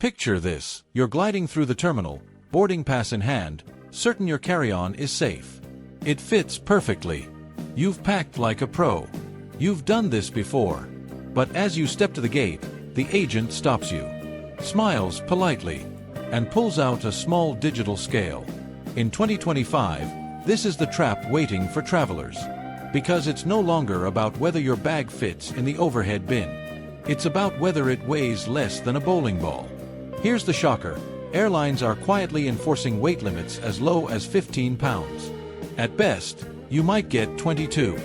Picture this. You're gliding through the terminal, boarding pass in hand, certain your carry-on is safe. It fits perfectly. You've packed like a pro. You've done this before. But as you step to the gate, the agent stops you, smiles politely, and pulls out a small digital scale. In 2025, this is the trap waiting for travelers. Because it's no longer about whether your bag fits in the overhead bin. It's about whether it weighs less than a bowling ball. Here's the shocker. Airlines are quietly enforcing weight limits as low as 15 pounds. At best, you might get 22.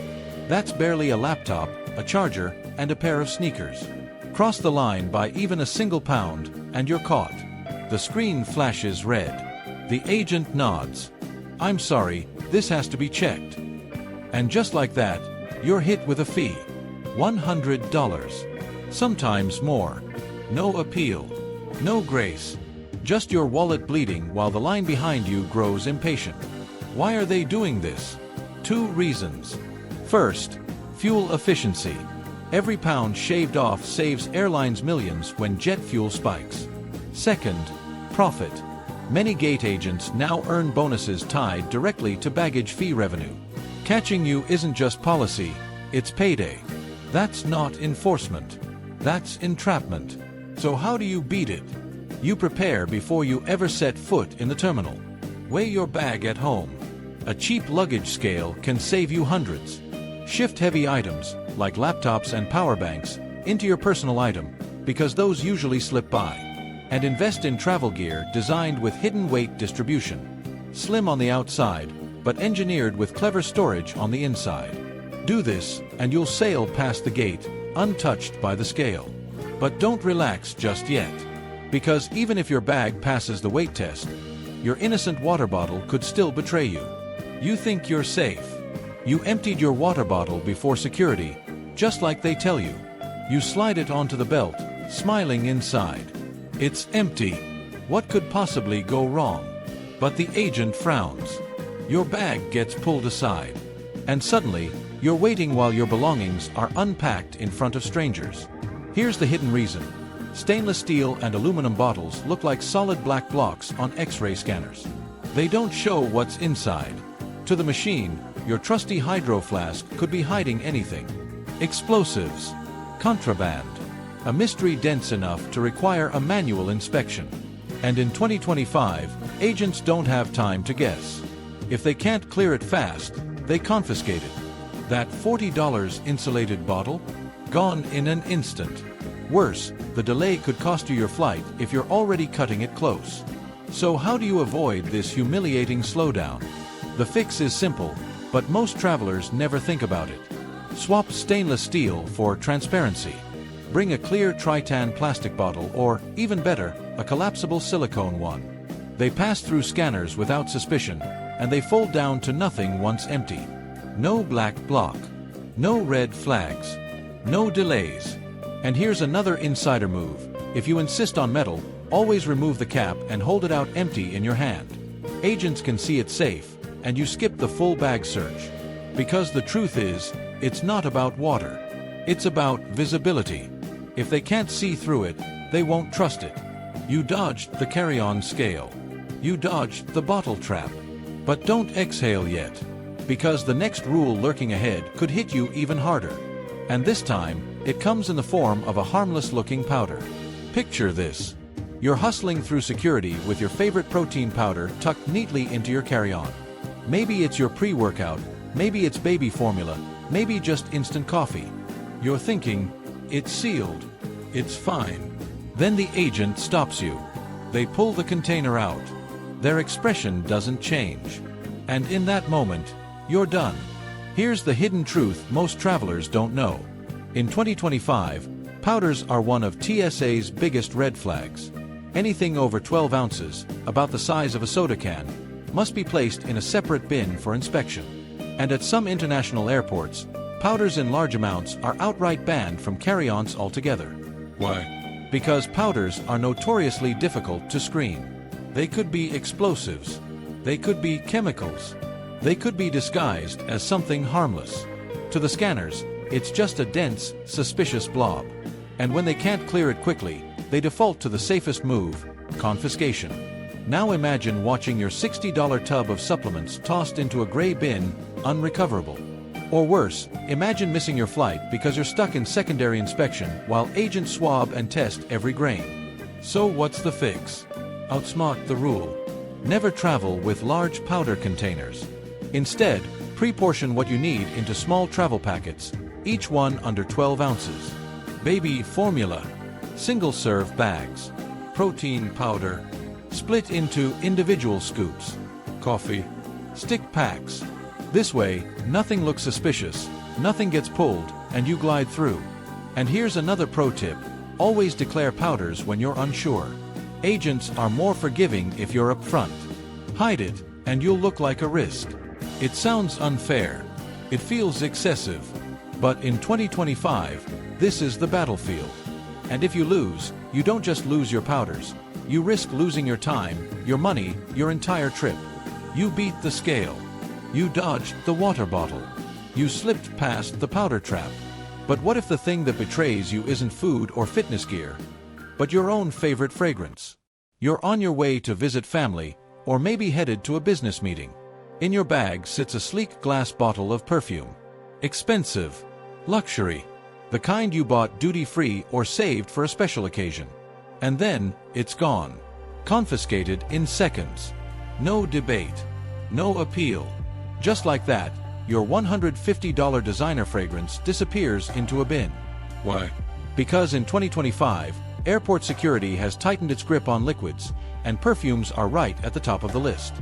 That's barely a laptop, a charger, and a pair of sneakers. Cross the line by even a single pound, and you're caught. The screen flashes red. The agent nods. I'm sorry, this has to be checked. And just like that, you're hit with a fee. $100. Sometimes more. No appeal. No grace. Just your wallet bleeding while the line behind you grows impatient. Why are they doing this? 2 reasons. First, fuel efficiency. Every pound shaved off saves airlines millions when jet fuel spikes. Second, profit. Many gate agents now earn bonuses tied directly to baggage fee revenue. Catching you isn't just policy, it's payday. That's not enforcement. That's entrapment. So how do you beat it? You prepare before you ever set foot in the terminal. Weigh your bag at home. A cheap luggage scale can save you hundreds. Shift heavy items, like laptops and power banks, into your personal item, because those usually slip by. And invest in travel gear designed with hidden weight distribution. Slim on the outside, but engineered with clever storage on the inside. Do this, and you'll sail past the gate, untouched by the scale. But don't relax just yet. Because even if your bag passes the weight test, your innocent water bottle could still betray you. You think you're safe. You emptied your water bottle before security, just like they tell you. You slide it onto the belt, smiling inside. It's empty. What could possibly go wrong? But the agent frowns. Your bag gets pulled aside. And suddenly, you're waiting while your belongings are unpacked in front of strangers. Here's the hidden reason. Stainless steel and aluminum bottles look like solid black blocks on X-ray scanners. They don't show what's inside. To the machine, your trusty hydro flask could be hiding anything. Explosives. Contraband. A mystery dense enough to require a manual inspection. And in 2025, agents don't have time to guess. If they can't clear it fast, they confiscate it. That $40 insulated bottle? Gone in an instant. Worse, the delay could cost you your flight if you're already cutting it close. So how do you avoid this humiliating slowdown? The fix is simple, but most travelers never think about it. Swap stainless steel for transparency. Bring a clear Tritan plastic bottle or, even better, a collapsible silicone one. They pass through scanners without suspicion, and they fold down to nothing once empty. No black block. No red flags. No delays. And here's another insider move. If you insist on metal, always remove the cap and hold it out empty in your hand. Agents can see it's safe, and you skip the full bag search. Because the truth is, it's not about water. It's about visibility. If they can't see through it, they won't trust it. You dodged the carry-on scale. You dodged the bottle trap. But don't exhale yet. Because the next rule lurking ahead could hit you even harder. And this time, it comes in the form of a harmless-looking powder. Picture this. You're hustling through security with your favorite protein powder tucked neatly into your carry-on. Maybe it's your pre-workout, maybe it's baby formula, maybe just instant coffee. You're thinking, it's sealed, it's fine. Then the agent stops you. They pull the container out. Their expression doesn't change. And in that moment, you're done. Here's the hidden truth most travelers don't know. In 2025, powders are one of TSA's biggest red flags. Anything over 12 ounces, about the size of a soda can, must be placed in a separate bin for inspection. And at some international airports, powders in large amounts are outright banned from carry-ons altogether. Why? Because powders are notoriously difficult to screen. They could be explosives. They could be chemicals. They could be disguised as something harmless. To the scanners, it's just a dense, suspicious blob. And when they can't clear it quickly, they default to the safest move, confiscation. Now imagine watching your $60 tub of supplements tossed into a gray bin, unrecoverable. Or worse, imagine missing your flight because you're stuck in secondary inspection while agents swab and test every grain. So what's the fix? Outsmart the rule. Never travel with large powder containers. Instead, pre-portion what you need into small travel packets, each one under 12 ounces. Baby formula. Single-serve bags. Protein powder. Split into individual scoops. Coffee. Stick packs. This way, nothing looks suspicious, nothing gets pulled, and you glide through. And here's another pro tip. Always declare powders when you're unsure. Agents are more forgiving if you're upfront. Hide it, and you'll look like a risk. It sounds unfair. It feels excessive. But in 2025, this is the battlefield. And if you lose, you don't just lose your powders. You risk losing your time, your money, your entire trip. You beat the scale. You dodged the water bottle. You slipped past the powder trap. But what if the thing that betrays you isn't food or fitness gear, but your own favorite fragrance? You're on your way to visit family, or maybe headed to a business meeting. In your bag sits a sleek glass bottle of perfume. Expensive. Luxury. The kind you bought duty-free or saved for a special occasion. And then, it's gone. Confiscated in seconds. No debate. No appeal. Just like that, your $150 designer fragrance disappears into a bin. Why? Because in 2025, airport security has tightened its grip on liquids, and perfumes are right at the top of the list.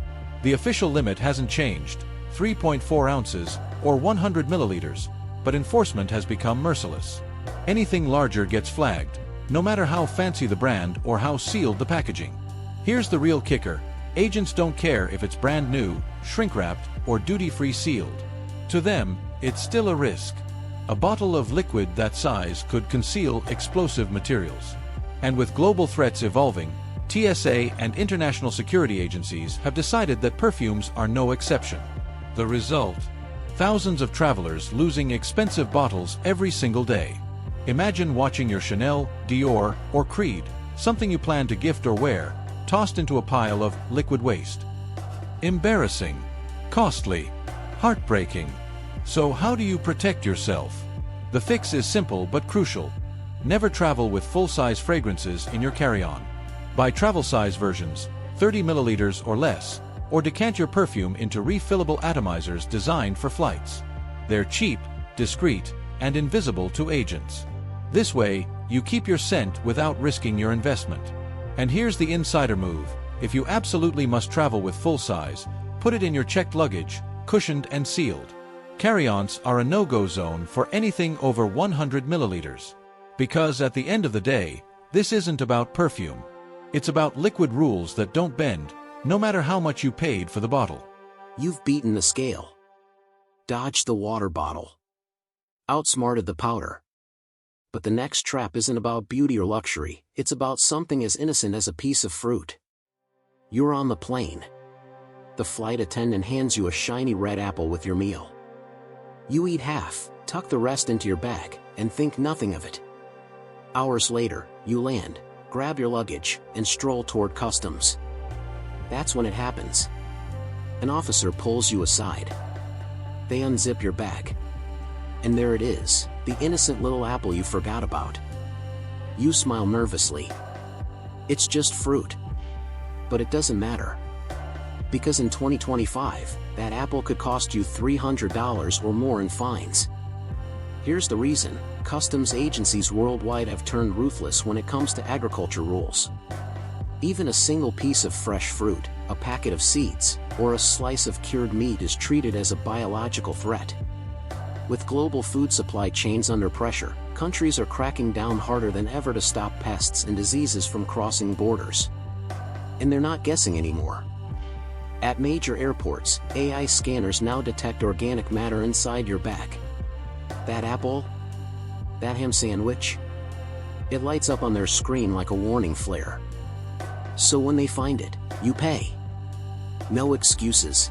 The official limit hasn't changed, 3.4 ounces, or 100 milliliters, but enforcement has become merciless. Anything larger gets flagged, no matter how fancy the brand or how sealed the packaging. Here's the real kicker. Agents don't care if it's brand new, shrink-wrapped, or duty-free sealed. To them, it's still a risk. A bottle of liquid that size could conceal explosive materials. And with global threats evolving, TSA and international security agencies have decided that perfumes are no exception. The result? Thousands of travelers losing expensive bottles every single day. Imagine watching your Chanel, Dior, or Creed, something you plan to gift or wear, tossed into a pile of liquid waste. Embarrassing. Costly. Heartbreaking. So how do you protect yourself? The fix is simple but crucial. Never travel with full-size fragrances in your carry-on. Buy travel-size versions, 30 milliliters or less, or decant your perfume into refillable atomizers designed for flights. They're cheap, discreet, and invisible to agents. This way, you keep your scent without risking your investment. And here's the insider move. If you absolutely must travel with full size, put it in your checked luggage, cushioned and sealed. Carry-ons are a no-go zone for anything over 100 milliliters. Because at the end of the day, this isn't about perfume. It's about liquid rules that don't bend, no matter how much you paid for the bottle. You've beaten the scale. Dodged the water bottle. Outsmarted the powder. But the next trap isn't about beauty or luxury, it's about something as innocent as a piece of fruit. You're on the plane. The flight attendant hands you a shiny red apple with your meal. You eat half, tuck the rest into your bag, and think nothing of it. Hours later, you land, grab your luggage, and stroll toward customs. That's when it happens. An officer pulls you aside. They unzip your bag. And there it is, the innocent little apple you forgot about. You smile nervously. It's just fruit. But it doesn't matter. Because in 2025, that apple could cost you $300 or more in fines. Here's the reason: customs agencies worldwide have turned ruthless when it comes to agriculture rules. Even a single piece of fresh fruit, a packet of seeds, or a slice of cured meat is treated as a biological threat. With global food supply chains under pressure, countries are cracking down harder than ever to stop pests and diseases from crossing borders. And they're not guessing anymore. At major airports, AI scanners now detect organic matter inside your bag. That apple? That ham sandwich? It lights up on their screen like a warning flare. So when they find it, you pay. No excuses.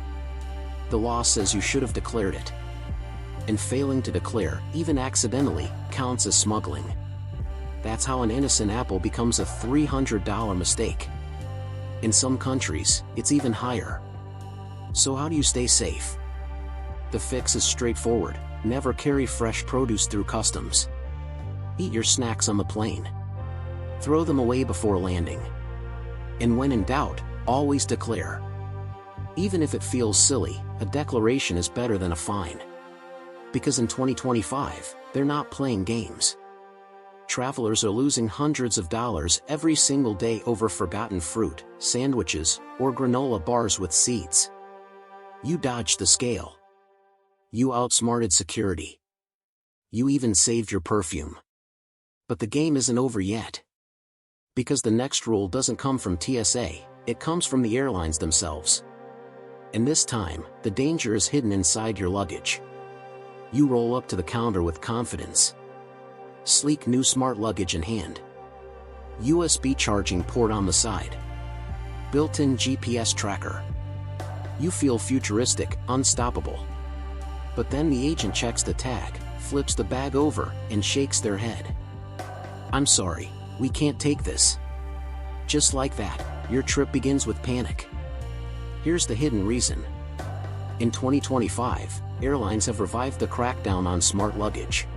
The law says you should have declared it. And failing to declare, even accidentally, counts as smuggling. That's how an innocent apple becomes a $300 mistake. In some countries, it's even higher. So how do you stay safe? The fix is straightforward: never carry fresh produce through customs. Eat your snacks on the plane. Throw them away before landing. And when in doubt, always declare. Even if it feels silly, a declaration is better than a fine. Because in 2025, they're not playing games. Travelers are losing hundreds of dollars every single day over forgotten fruit, sandwiches, or granola bars with seeds. You dodged the scale. You outsmarted security. You even saved your perfume. But the game isn't over yet. Because the next rule doesn't come from TSA, it comes from the airlines themselves. And this time, the danger is hidden inside your luggage. You roll up to the counter with confidence. Sleek new smart luggage in hand. USB charging port on the side. Built-in GPS tracker. You feel futuristic, unstoppable. But then the agent checks the tag, flips the bag over, and shakes their head. "I'm sorry, we can't take this." Just like that, your trip begins with panic. Here's the hidden reason. In 2025, airlines have revived the crackdown on smart luggage.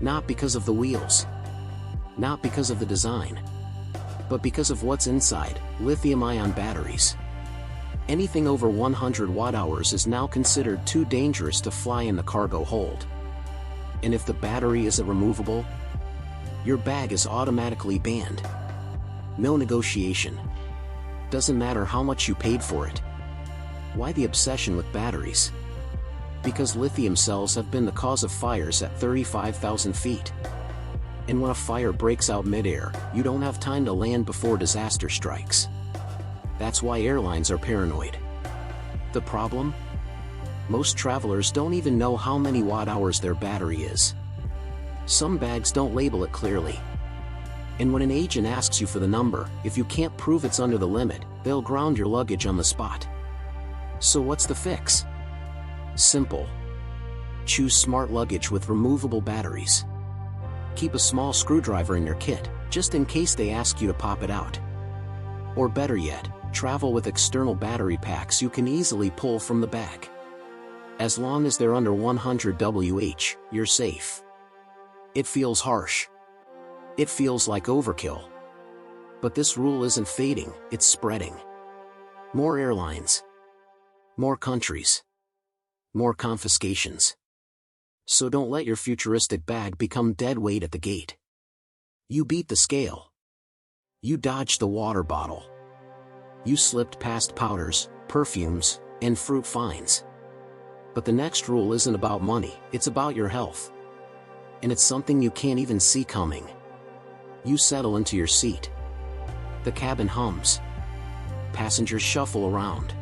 Not because of the wheels. Not because of the design. But because of what's inside: lithium-ion batteries. Anything over 100 watt-hours is now considered too dangerous to fly in the cargo hold. And if the battery isn't removable, your bag is automatically banned. No negotiation. Doesn't matter how much you paid for it. Why the obsession with batteries? Because lithium cells have been the cause of fires at 35,000 feet. And when a fire breaks out mid-air, you don't have time to land before disaster strikes. That's why airlines are paranoid. The problem? Most travelers don't even know how many watt-hours their battery is. Some bags don't label it clearly. And when an agent asks you for the number, if you can't prove it's under the limit, they'll ground your luggage on the spot. So what's the fix? Simple. Choose smart luggage with removable batteries. Keep a small screwdriver in your kit, just in case they ask you to pop it out. Or better yet, travel with external battery packs you can easily pull from the bag. As long as they're under 100 Wh, you're safe. It feels harsh. It feels like overkill. But this rule isn't fading, it's spreading. More airlines. More countries. More confiscations. So don't let your futuristic bag become dead weight at the gate. You beat the scale. You dodged the water bottle. You slipped past powders, perfumes, and fruit fines. But the next rule isn't about money, it's about your health. And it's something you can't even see coming. You settle into your seat. The cabin hums. Passengers shuffle around.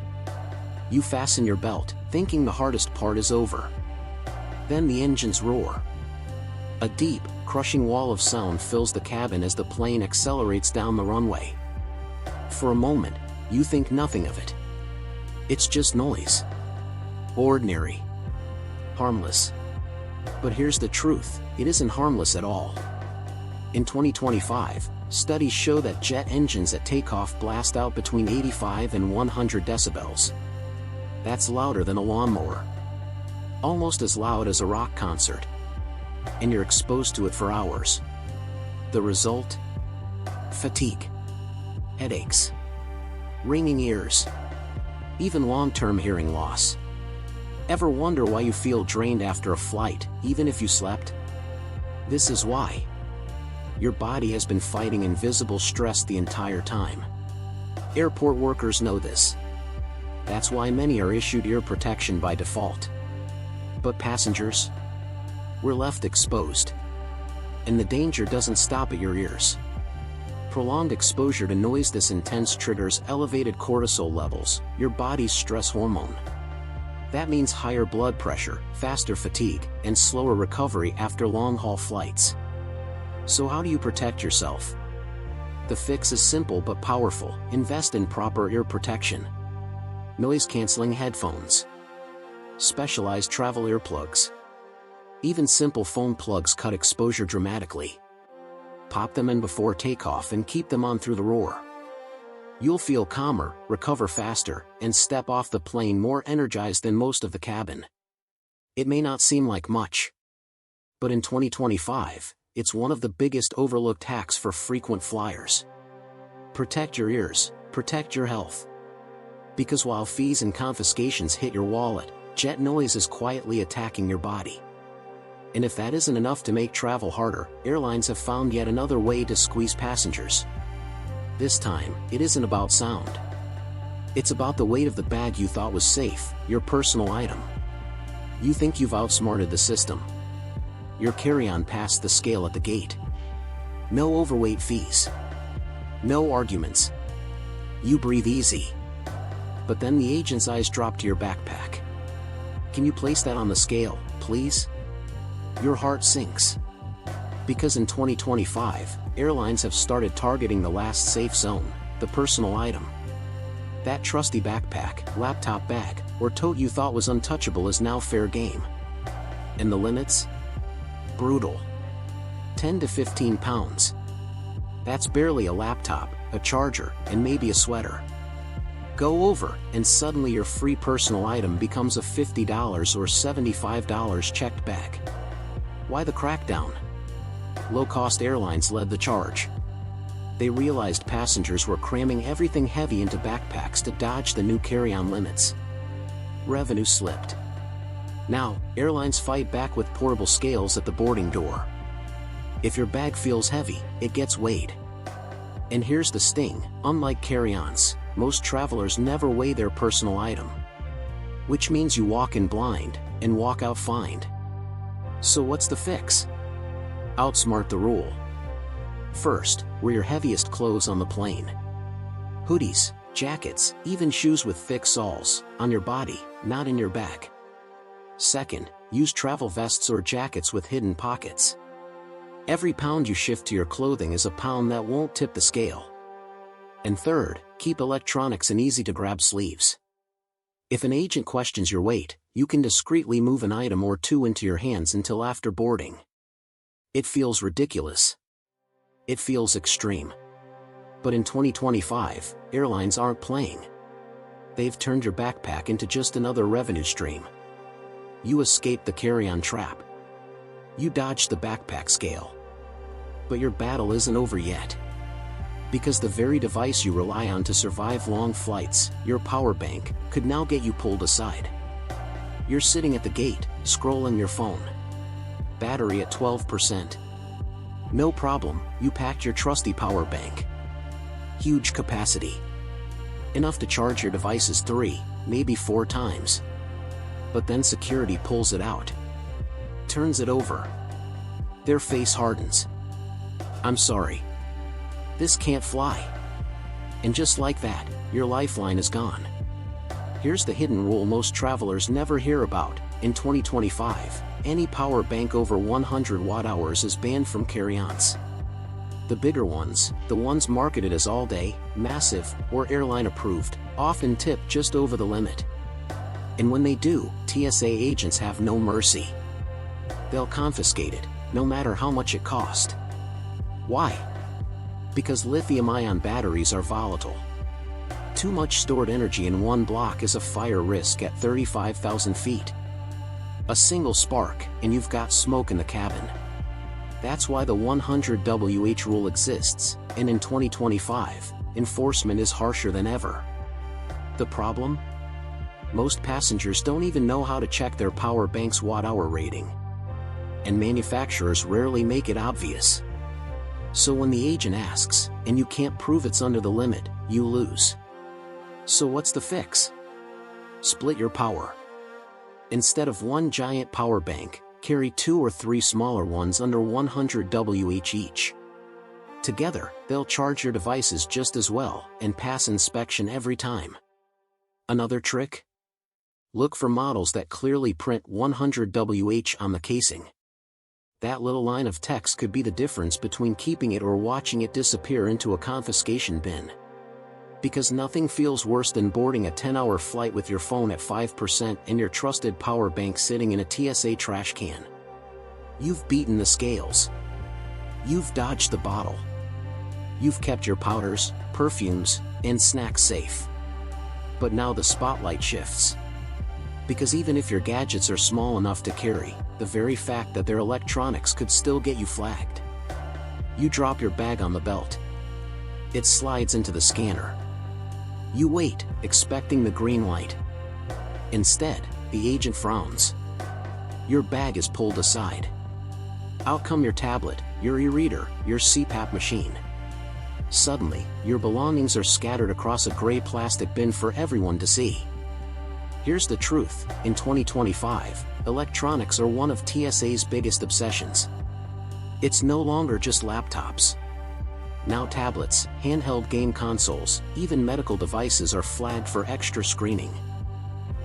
You fasten your belt, thinking the hardest part is over. Then the engines roar. A deep, crushing wall of sound fills the cabin as the plane accelerates down the runway. For a moment, you think nothing of it. It's just noise. Ordinary. Harmless. But here's the truth, it isn't harmless at all. In 2025, studies show that jet engines at takeoff blast out between 85 and 100 decibels. That's louder than a lawnmower. Almost as loud as a rock concert. And you're exposed to it for hours. The result? Fatigue. Headaches. Ringing ears. Even long-term hearing loss. Ever wonder why you feel drained after a flight, even if you slept? This is why. Your body has been fighting invisible stress the entire time. Airport workers know this. That's why many are issued ear protection by default. But passengers? We're left exposed. And the danger doesn't stop at your ears. Prolonged exposure to noise this intense triggers elevated cortisol levels, your body's stress hormone. That means higher blood pressure, faster fatigue, and slower recovery after long-haul flights. So how do you protect yourself? The fix is simple but powerful: invest in proper ear protection. Noise-canceling headphones. Specialized travel earplugs. Even simple phone plugs cut exposure dramatically. pop them in before takeoff and keep them on through the roar. You'll feel calmer, recover faster, and step off the plane more energized than most of the cabin. It may not seem like much, but in 2025, it's one of the biggest overlooked hacks for frequent flyers. Protect your ears, protect your health. Because while fees and confiscations hit your wallet, jet noise is quietly attacking your body. And if that isn't enough to make travel harder, airlines have found yet another way to squeeze passengers. This time, it isn't about sound. It's about the weight of the bag you thought was safe, your personal item. You think you've outsmarted the system. Your carry-on passed the scale at the gate. No overweight fees. No arguments. You breathe easy. But then the agent's eyes drop to your backpack. Can you place that on the scale, please? Your heart sinks. Because in 2025, airlines have started targeting the last safe zone, the personal item. That trusty backpack, laptop bag, or tote you thought was untouchable is now fair game. And the limits? Brutal. 10 to 15 pounds. That's barely a laptop, a charger, and maybe a sweater. Go over, and suddenly your free personal item becomes a $50 or $75 checked bag. Why the crackdown? Low-cost airlines led the charge. They realized passengers were cramming everything heavy into backpacks to dodge the new carry-on limits. Revenue slipped. Now, airlines fight back with portable scales at the boarding door. If your bag feels heavy, it gets weighed. And here's the sting, unlike carry-ons, most travelers never weigh their personal item. Which means you walk in blind, and walk out fined. So what's the fix? Outsmart the rule. First, wear your heaviest clothes on the plane. Hoodies, jackets, even shoes with thick soles, on your body, not in your back. Second, use travel vests or jackets with hidden pockets. Every pound you shift to your clothing is a pound that won't tip the scale. And third, keep electronics in easy-to-grab sleeves. If an agent questions your weight, you can discreetly move an item or two into your hands until after boarding. It feels ridiculous. It feels extreme. But in 2025, airlines aren't playing. They've turned your backpack into just another revenue stream. You escaped the carry-on trap. You dodged the backpack scale. But your battle isn't over yet. Because the very device you rely on to survive long flights, your power bank, could now get you pulled aside. You're sitting at the gate, scrolling your phone. Battery at 12%. No problem, you packed your trusty power bank. Huge capacity. Enough to charge your devices 3, maybe 4 times. But then security pulls it out. Turns it over. Their face hardens. I'm sorry. This can't fly. And just like that, your lifeline is gone. Here's the hidden rule most travelers never hear about. In 2025, any power bank over 100 watt-hours is banned from carry-ons. The bigger ones, the ones marketed as all-day, massive, or airline-approved, often tip just over the limit. And when they do, TSA agents have no mercy. They'll confiscate it, no matter how much it cost. Why? Because lithium-ion batteries are volatile. Too much stored energy in one block is a fire risk at 35,000 feet. A single spark, and you've got smoke in the cabin. That's why the 100 WH rule exists, and in 2025, enforcement is harsher than ever. The problem? Most passengers don't even know how to check their power bank's watt-hour rating. And manufacturers rarely make it obvious. So when the agent asks, and you can't prove it's under the limit, you lose. So what's the fix? Split your power. Instead of one giant power bank, carry 2 or 3 smaller ones under 100 WH each. Together, they'll charge your devices just as well and pass inspection every time. Another trick? Look for models that clearly print 100 WH on the casing. That little line of text could be the difference between keeping it or watching it disappear into a confiscation bin. Because nothing feels worse than boarding a 10-hour flight with your phone at 5% and your trusted power bank sitting in a TSA trash can. You've beaten the scales. You've dodged the bottle. You've kept your powders, perfumes, and snacks safe. But now the spotlight shifts. Because even if your gadgets are small enough to carry, the very fact that they're electronics could still get you flagged. You drop your bag on the belt. It slides into the scanner. You wait, expecting the green light. Instead, the agent frowns. Your bag is pulled aside. Out come your tablet, your e-reader, your CPAP machine. Suddenly, your belongings are scattered across a gray plastic bin for everyone to see. Here's the truth, in 2025, electronics are one of TSA's biggest obsessions. It's no longer just laptops. Now tablets, handheld game consoles, even medical devices are flagged for extra screening.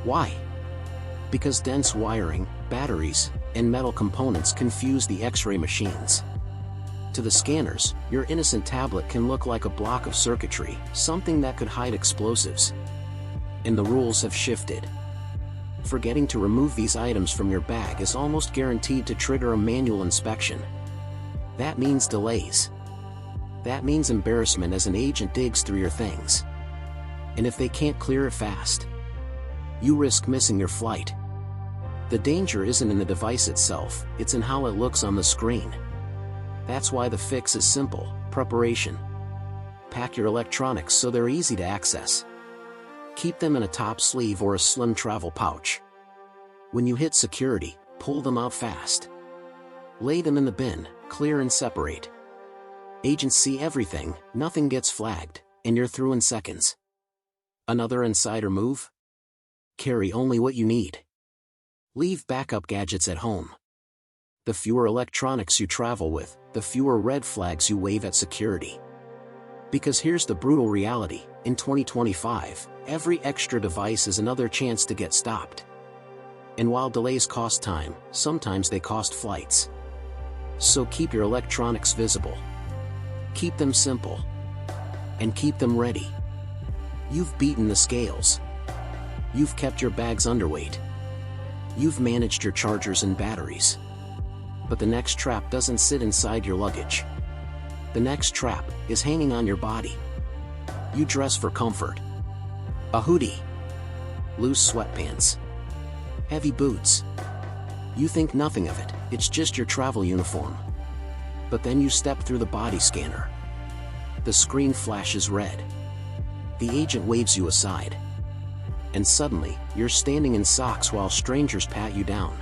Why? Because dense wiring, batteries, and metal components confuse the X-ray machines. To the scanners, your innocent tablet can look like a block of circuitry, something that could hide explosives. And the rules have shifted. Forgetting to remove these items from your bag is almost guaranteed to trigger a manual inspection. That means delays. That means embarrassment as an agent digs through your things. And if they can't clear it fast, you risk missing your flight. The danger isn't in the device itself, it's in how it looks on the screen. That's why the fix is simple: preparation. Pack your electronics so they're easy to access. Keep them in a top sleeve or a slim travel pouch. When you hit security, pull them out fast. Lay them in the bin, clear and separate. Agents see everything, nothing gets flagged, and you're through in seconds. Another insider move? Carry only what you need. Leave backup gadgets at home. The fewer electronics you travel with, the fewer red flags you wave at security. Because here's the brutal reality, in 2025, every extra device is another chance to get stopped. And while delays cost time, sometimes they cost flights. So keep your electronics visible. Keep them simple. And keep them ready. You've beaten the scales. You've kept your bags underweight. You've managed your chargers and batteries. But the next trap doesn't sit inside your luggage. The next trap is hanging on your body. You dress for comfort. A hoodie. Loose sweatpants. Heavy boots. You think nothing of it, it's just your travel uniform. But then you step through the body scanner. The screen flashes red. The agent waves you aside. And suddenly, you're standing in socks while strangers pat you down.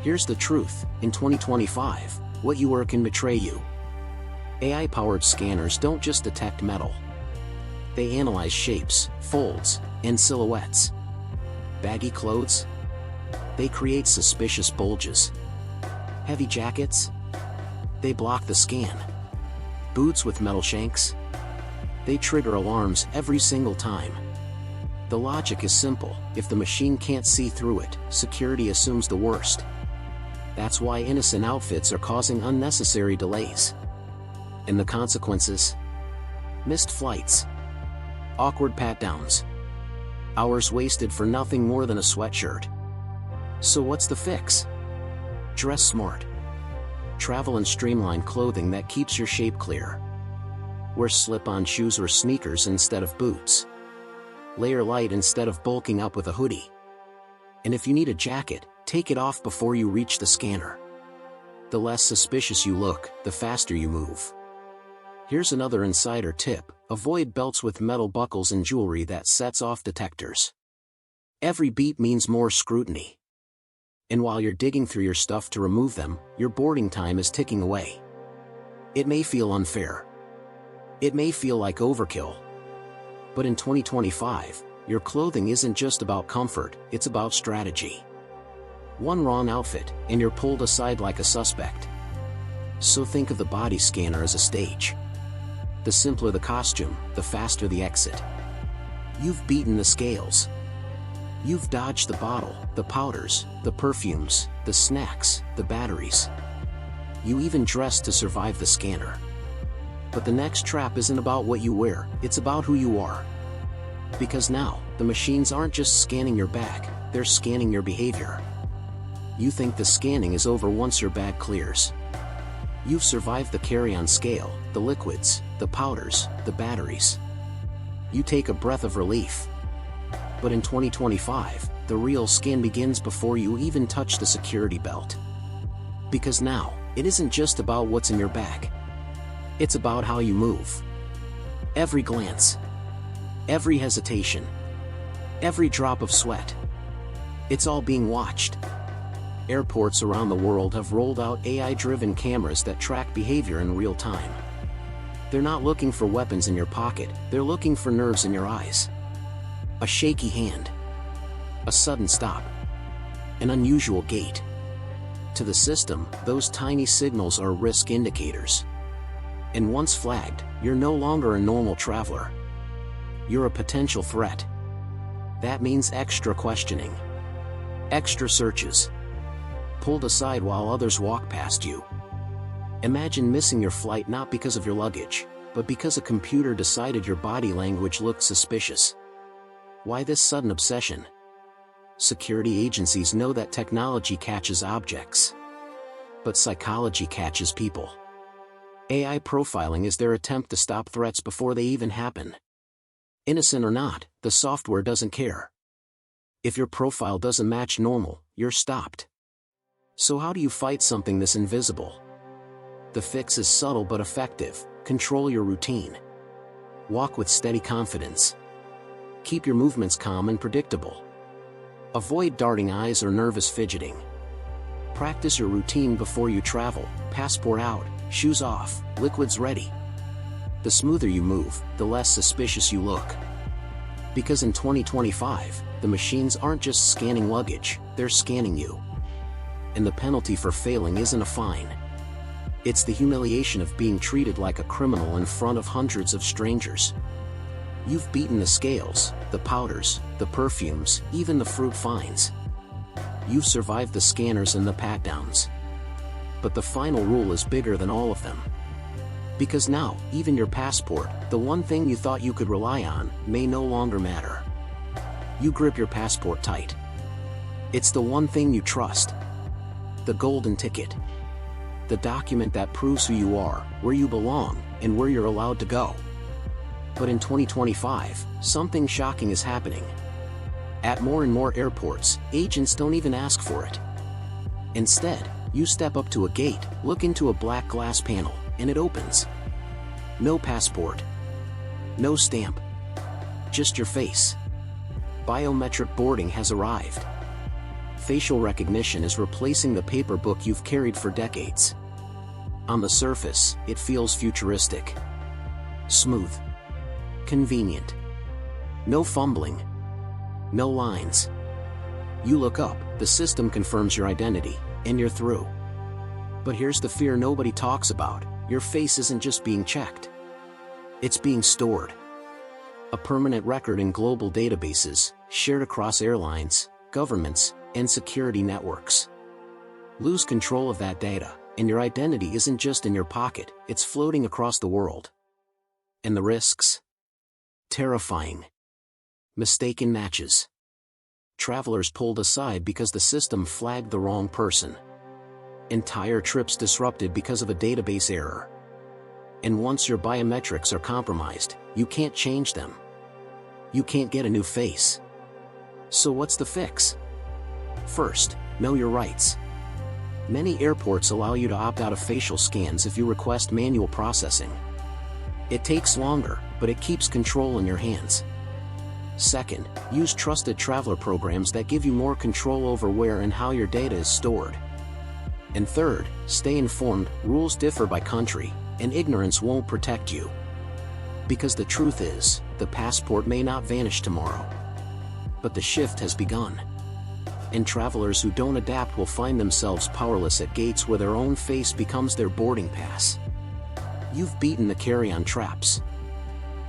Here's the truth, in 2025, what you wear can betray you. AI-powered scanners don't just detect metal. They analyze shapes, folds, and silhouettes. Baggy clothes? They create suspicious bulges. Heavy jackets? They block the scan. Boots with metal shanks? They trigger alarms every single time. The logic is simple: if the machine can't see through it, security assumes the worst. That's why innocent outfits are causing unnecessary delays. And the consequences? Missed flights. Awkward pat-downs. Hours wasted for nothing more than a sweatshirt. So what's the fix? Dress smart. Travel in streamlined clothing that keeps your shape clear. Wear slip-on shoes or sneakers instead of boots. Layer light instead of bulking up with a hoodie. And if you need a jacket, take it off before you reach the scanner. The less suspicious you look, the faster you move. Here's another insider tip: avoid belts with metal buckles and jewelry that sets off detectors. Every beat means more scrutiny. And while you're digging through your stuff to remove them, your boarding time is ticking away. It may feel unfair. It may feel like overkill. But in 2025, your clothing isn't just about comfort, it's about strategy. One wrong outfit, and you're pulled aside like a suspect. So think of the body scanner as a stage. The simpler the costume, the faster the exit. You've beaten the scales. You've dodged the bottle, the powders, the perfumes, the snacks, the batteries. You even dressed to survive the scanner. But the next trap isn't about what you wear, it's about who you are. Because now, the machines aren't just scanning your bag, they're scanning your behavior. You think the scanning is over once your bag clears. You've survived the carry-on scale, the liquids, the powders, the batteries. You take a breath of relief. But in 2025, the real scan begins before you even touch the security belt. Because now, it isn't just about what's in your bag. It's about how you move. Every glance. Every hesitation. Every drop of sweat. It's all being watched. Airports around the world have rolled out AI-driven cameras that track behavior in real time. They're not looking for weapons in your pocket, they're looking for nerves in your eyes. A shaky hand. A sudden stop. An unusual gait. To the system, those tiny signals are risk indicators. And once flagged, you're no longer a normal traveler. You're a potential threat. That means extra questioning. Extra searches. Pulled aside while others walk past you. Imagine missing your flight not because of your luggage, but because a computer decided your body language looked suspicious. Why this sudden obsession? Security agencies know that technology catches objects. But psychology catches people. AI profiling is their attempt to stop threats before they even happen. Innocent or not, the software doesn't care. If your profile doesn't match normal, you're stopped. So how do you fight something this invisible? The fix is subtle but effective. Control your routine. Walk with steady confidence. Keep your movements calm and predictable. Avoid darting eyes or nervous fidgeting. Practice your routine before you travel, passport out, shoes off, liquids ready. The smoother you move, the less suspicious you look. Because in 2025, the machines aren't just scanning luggage, they're scanning you. And the penalty for failing isn't a fine. It's the humiliation of being treated like a criminal in front of hundreds of strangers. You've beaten the scales, the powders, the perfumes, even the fruit fines. You've survived the scanners and the pat-downs. But the final rule is bigger than all of them. Because now, even your passport, the one thing you thought you could rely on, may no longer matter. You grip your passport tight. It's the one thing you trust. The golden ticket. The document that proves who you are, where you belong, and where you're allowed to go. But in 2025, something shocking is happening. At more and more airports, agents don't even ask for it. Instead, you step up to a gate, look into a black glass panel, and it opens. No passport. No stamp. Just your face. Biometric boarding has arrived. Facial recognition is replacing the paper book you've carried for decades. On the surface, it feels futuristic. Smooth. Convenient. No fumbling. No lines. You look up, the system confirms your identity, and you're through. But here's the fear nobody talks about: your face isn't just being checked. It's being stored. A permanent record in global databases, shared across airlines, governments, and security networks. Lose control of that data, and your identity isn't just in your pocket, it's floating across the world. And the risks? Terrifying. Mistaken matches. Travelers pulled aside because the system flagged the wrong person. Entire trips disrupted because of a database error. And once your biometrics are compromised, you can't change them. You can't get a new face. So what's the fix? First, know your rights. Many airports allow you to opt out of facial scans if you request manual processing. It takes longer, but it keeps control in your hands. Second, use trusted traveler programs that give you more control over where and how your data is stored. And third, stay informed. Rules differ by country, and ignorance won't protect you. Because the truth is, the passport may not vanish tomorrow. But the shift has begun. And travelers who don't adapt will find themselves powerless at gates where their own face becomes their boarding pass. You've beaten the carry-on traps.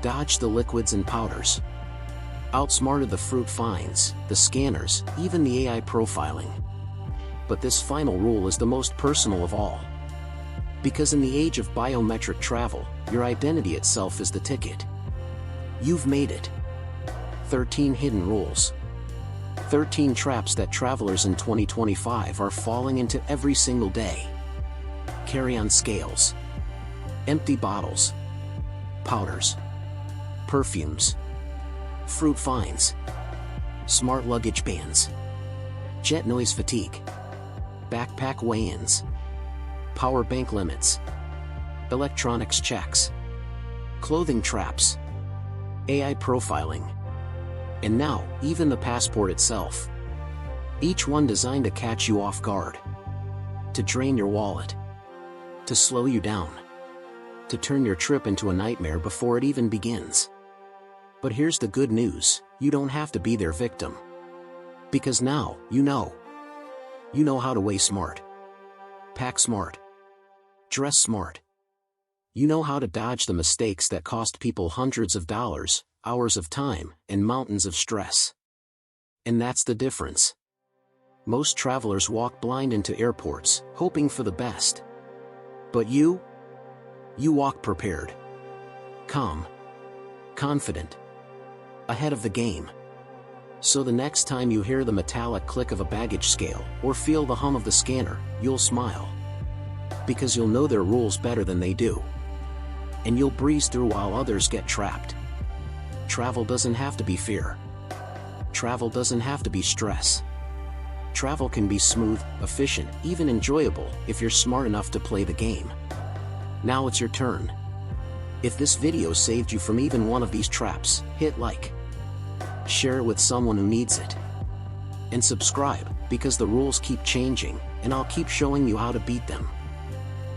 Dodged the liquids and powders. Outsmarted the fruit fines, the scanners, even the AI profiling. But this final rule is the most personal of all. Because in the age of biometric travel, your identity itself is the ticket. You've made it. 13 hidden rules. 13 traps that travelers in 2025 are falling into every single day. carry-on scales, empty bottles, powders, perfumes, fruit finds, smart luggage bands, jet noise fatigue, backpack weigh-ins, power bank limits, electronics checks, clothing traps, AI profiling, and now, even the passport itself. Each one designed to catch you off guard, to drain your wallet, to slow you down, to turn your trip into a nightmare before it even begins. But here's the good news, you don't have to be their victim. Because now, you know. You know how to weigh smart, pack smart, dress smart. You know how to dodge the mistakes that cost people hundreds of dollars, hours of time, and mountains of stress. And that's the difference. Most travelers walk blind into airports, hoping for the best. But you walk prepared, calm, confident, ahead of the game. So the next time you hear the metallic click of a baggage scale, or feel the hum of the scanner, you'll smile. Because you'll know their rules better than they do. And you'll breeze through while others get trapped. Travel doesn't have to be fear. Travel doesn't have to be stress. Travel can be smooth, efficient, even enjoyable, if you're smart enough to play the game. Now it's your turn. If this video saved you from even one of these traps, hit like. Share it with someone who needs it. And subscribe, because the rules keep changing, and I'll keep showing you how to beat them.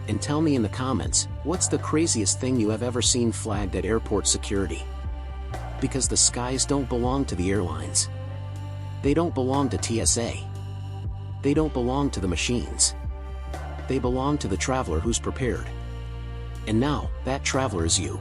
And tell me in the comments, what's the craziest thing you have ever seen flagged at airport security? Because the skies don't belong to the airlines. They don't belong to TSA. They don't belong to the machines. They belong to the traveler who's prepared. And now, that traveler is you.